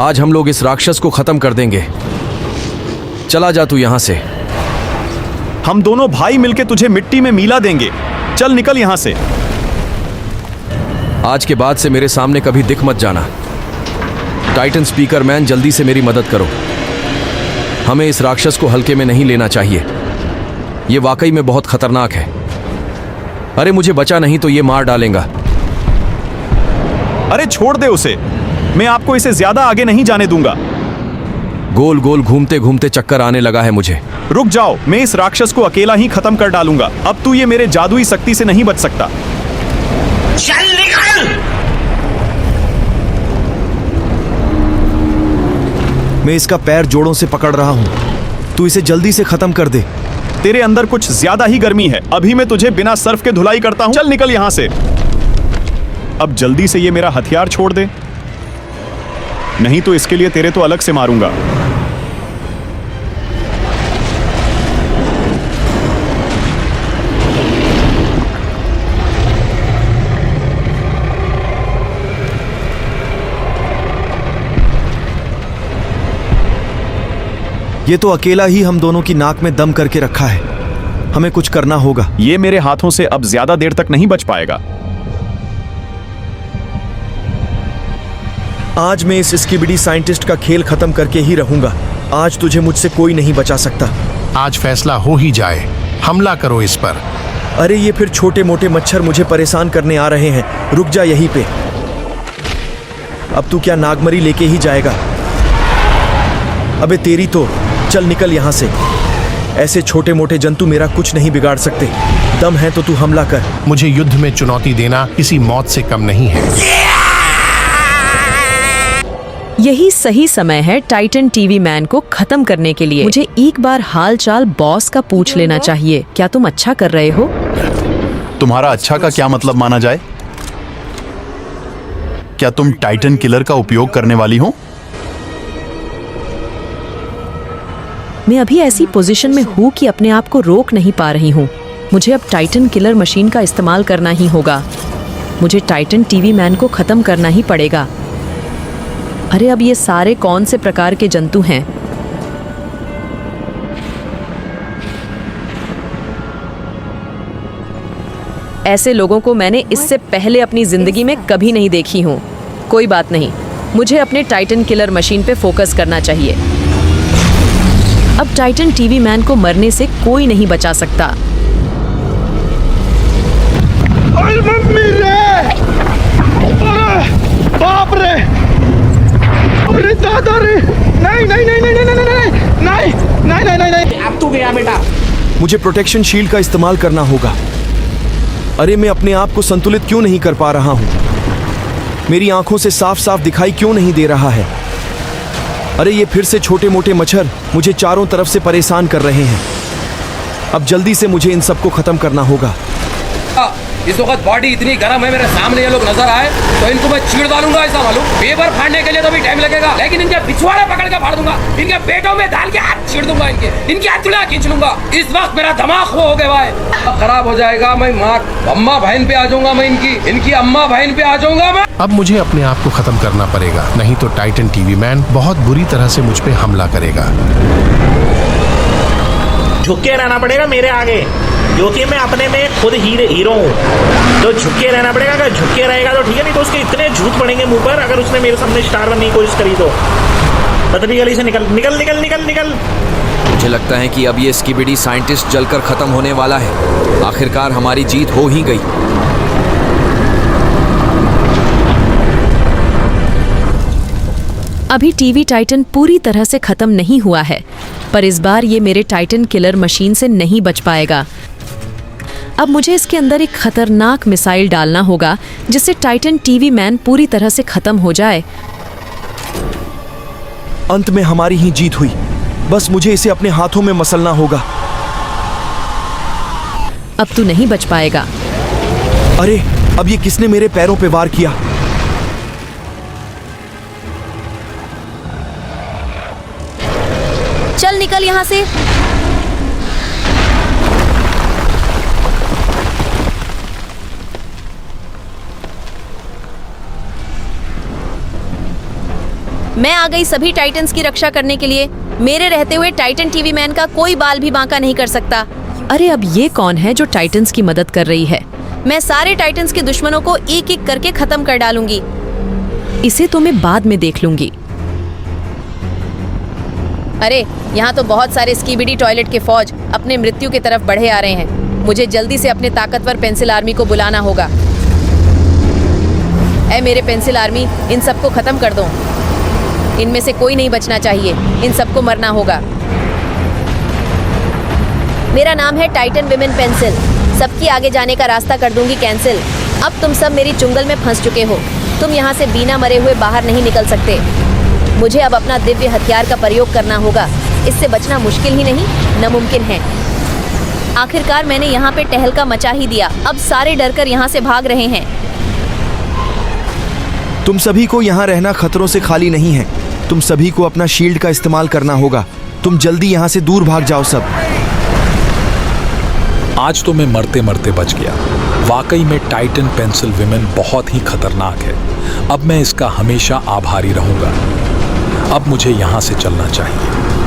आज हम लोग इस राक्षस को खत्म कर देंगे। चला जा तू यहां से। हम दोनों भाई मिलके तुझे मिट्टी में मिला देंगे। चल निकल यहां से। आज के बाद से मेरे सामने कभी दिख मत जाना। टाइटन स्पीकर मैन, जल्दी से मेरी मदद करो। हमें इस राक्षस को हल्के में नहीं लेना चाहिए। ये वाकई में बहुत खतरनाक है। अरे मुझे बचा नहीं तो ये मार डालेगा। अरे छोड़ दे उसे, मैं आपको इसे ज्यादा आगे नहीं जाने दूंगा। गोल गोल घूमते घूमते चक्कर आने लगा है मुझे। रुक जाओ, मैं इस राक्षस को अकेला ही खत्म कर डालूंगा। अब तू ये मेरे जादुई शक्ति से नहीं बच सकता। चल निकल। मैं इसका पैर जोड़ों से पकड़ रहा हूं। तू इसे जल्दी से खत्म कर दे। तेरे अंदर कुछ ज्यादा ही गर्मी है। अभी मैं तुझे बिना सर्फ के धुलाई करता हूं। चल निकल यहां से। अब जल्दी से ये मेरा हथियार छोड़ दे, नहीं तो इसके लिए तेरे तो अलग से मारूंगा। ये तो अकेला ही हम दोनों की नाक में दम करके रखा है। हमें कुछ करना होगा। ये मेरे हाथों से अब ज्यादा देर तक नहीं बच पाएगा। आज मैं इस स्किबिडी साइंटिस्ट का खेल खत्म करके ही रहूंगा। आज तुझे मुझसे कोई नहीं बचा सकता। आज फैसला हो ही जाए, हमला करो इस पर। अरे ये फिर छोटे मोटे मच्छर मुझे परेशान करने आ रहे हैं। रुक जा यहीं पे। अब तू क्या नागमरी लेके ही जाएगा? अबे तेरी तो। चल निकल यहां से। ऐसे छोटे मोटे जंतु मेरा कुछ नहीं बिगाड़ सकते। दम है तो तू हमला कर। मुझे युद्ध में चुनौती देना किसी मौत से कम नहीं है। यही सही समय है टाइटन टीवी मैन को खत्म करने के लिए। मुझे एक बार हाल चाल बॉस का पूछ लेना चाहिए। क्या तुम अच्छा कर रहे हो? तुम्हारा अच्छा का क्या मतलब माना जाए? क्या तुम टाइटन किलर का उपयोग करने वाली हो? मैं अभी ऐसी पोजीशन में हूँ कि अपने आप को रोक नहीं पा रही हूँ। मुझे अब टाइटन किलर मशीन का इस्तेमाल करना ही होगा। मुझे टाइटन टीवी मैन को खत्म करना ही पड़ेगा। अरे अब ये सारे कौन से प्रकार के जंतु हैं? ऐसे लोगों को मैंने इससे पहले अपनी जिंदगी में कभी नहीं देखी हूँ। कोई बात नहीं, मुझे अपने टाइटन किलर मशीन पे फोकस करना चाहिए। अब टाइटन टीवी मैन को मरने से कोई नहीं बचा सकता। अरे मम्मी रे! अरे बाप रे! अरे दादा रे! नहीं नहीं नहीं नहीं नहीं नहीं नहीं नहीं नहीं नहीं नहीं! अब तू गया बेटा। मुझे प्रोटेक्शन शील्ड का इस्तेमाल करना होगा। अरे मैं अपने आप को संतुलित क्यों नहीं कर पा रहा हूँ? मेरी आंखों से साफ साफ दिखाई क्यों नहीं दे रहा है? अरे ये फिर से छोटे मोटे मच्छर मुझे चारों तरफ से परेशान कर रहे हैं। अब जल्दी से मुझे इन सबको खत्म करना होगा। इस वक्त बॉडी इतनी गर्म है, मेरे सामने ये लोग नजर आए तो इनको मैं चीड़ डालूंगा। ऐसा मालूम, पेपर फाड़ने के लिए तो भी टाइम लगेगा, लेकिन इनके पिछवाड़े पकड़ के फाड़ दूंगा। इनके पेटों में डाल के हाथ चीड़ दूंगा। इनकी हथुड़ा खींच लूंगा। इस वक्त मेरा दिमाग वो हो गया है, खराब हो जाएगा। मैं माँ अम्मा बहन पे आ जाऊंगा। मैं इनकी अम्मा बहन पे आ जाऊंगा मैं। अब मुझे अपने आप को खत्म करना पड़ेगा, नहीं तो टाइटन टीवी मैन बहुत बुरी तरह से मुझ पे हमला करेगा। झुक के रहना पड़ेगा मेरे आगे, क्योंकि मैं अपने में खुद हीरो हूँ। तो झुक के रहना पड़ेगा। अगर झुक के रहेगा तो ठीक है, नहीं तो उसके इतने झूठ पड़ेंगे मुंह पर अगर उसने मेरे सामने स्टार बनने की कोशिश करी तो। पतली गली से निकल निकल निकल निकल निकल। मुझे लगता है कि अब ये स्किबिडी साइंटिस्ट जलकर खत्म होने वाला है। आखिरकार हमारी जीत हो ही गई। अभी टीवी टाइटन पूरी तरह से खत्म नहीं हुआ है, पर इस बार ये मेरे टाइटन किलर मशीन से नहीं बच पाएगा। अब मुझे इसके अंदर एक खतरनाक मिसाइल डालना होगा जिससे टाइटन टीवी मैन पूरी तरह से खत्म हो जाए। अंत में हमारी ही जीत हुई। बस मुझे इसे अपने हाथों में मसलना होगा। अब तू नहीं बच पाएगा। अरे अब ये किसने मेरे पैरों पे वार किया? चल निकल यहाँ से। मैं आ गई सभी टाइटन्स की रक्षा करने के लिए। मेरे रहते हुए टाइटन टीवी मैन का कोई बाल भी बांका नहीं कर सकता। अरे अब ये कौन है जो टाइटन्स की मदद कर रही है? मैं सारे टाइटन्स के दुश्मनों को एक एक करके खत्म कर डालूंगी। इसे तो मैं बाद में देख लूंगी। अरे यहाँ तो बहुत सारे स्कीबिडी टॉयलेट के फौज अपने मृत्यु की तरफ बढ़े आ रहे हैं। मुझे जल्दी से अपने ताकतवर पेंसिल आर्मी को बुलाना होगा। ऐ मेरे पेंसिल आर्मी, इन सबको खत्म कर दो। इनमें से कोई नहीं बचना चाहिए, इन सबको मरना होगा। मेरा नाम है टाइटन विमेन पेंसिल। सबकी आगे जाने का रास्ता कर दूंगी कैंसिल। अब तुम सब मेरी चुंगल में फंस चुके हो। तुम यहाँ से बिना मरे हुए बाहर नहीं निकल सकते। मुझे अब अपना दिव्य हथियार का प्रयोग करना होगा। इससे बचना मुश्किल ही नहीं, नामुमकिन है। आखिरकार मैंने यहाँ पे टहलका मचा ही दिया। अब सारे डरकर यहाँ से भाग रहे हैं। तुम सभी को यहाँ रहना खतरों से खाली नहीं है। तुम सभी को अपना शील्ड का इस्तेमाल करना होगा। तुम जल्दी यहाँ से दूर भाग जाओ सब। आज तो मैं मरते मरते बच गया। वाकई में टाइटन पेंसिल विमेन बहुत ही खतरनाक है। अब मैं इसका हमेशा आभारी रहूंगा। अब मुझे यहाँ से चलना चाहिए।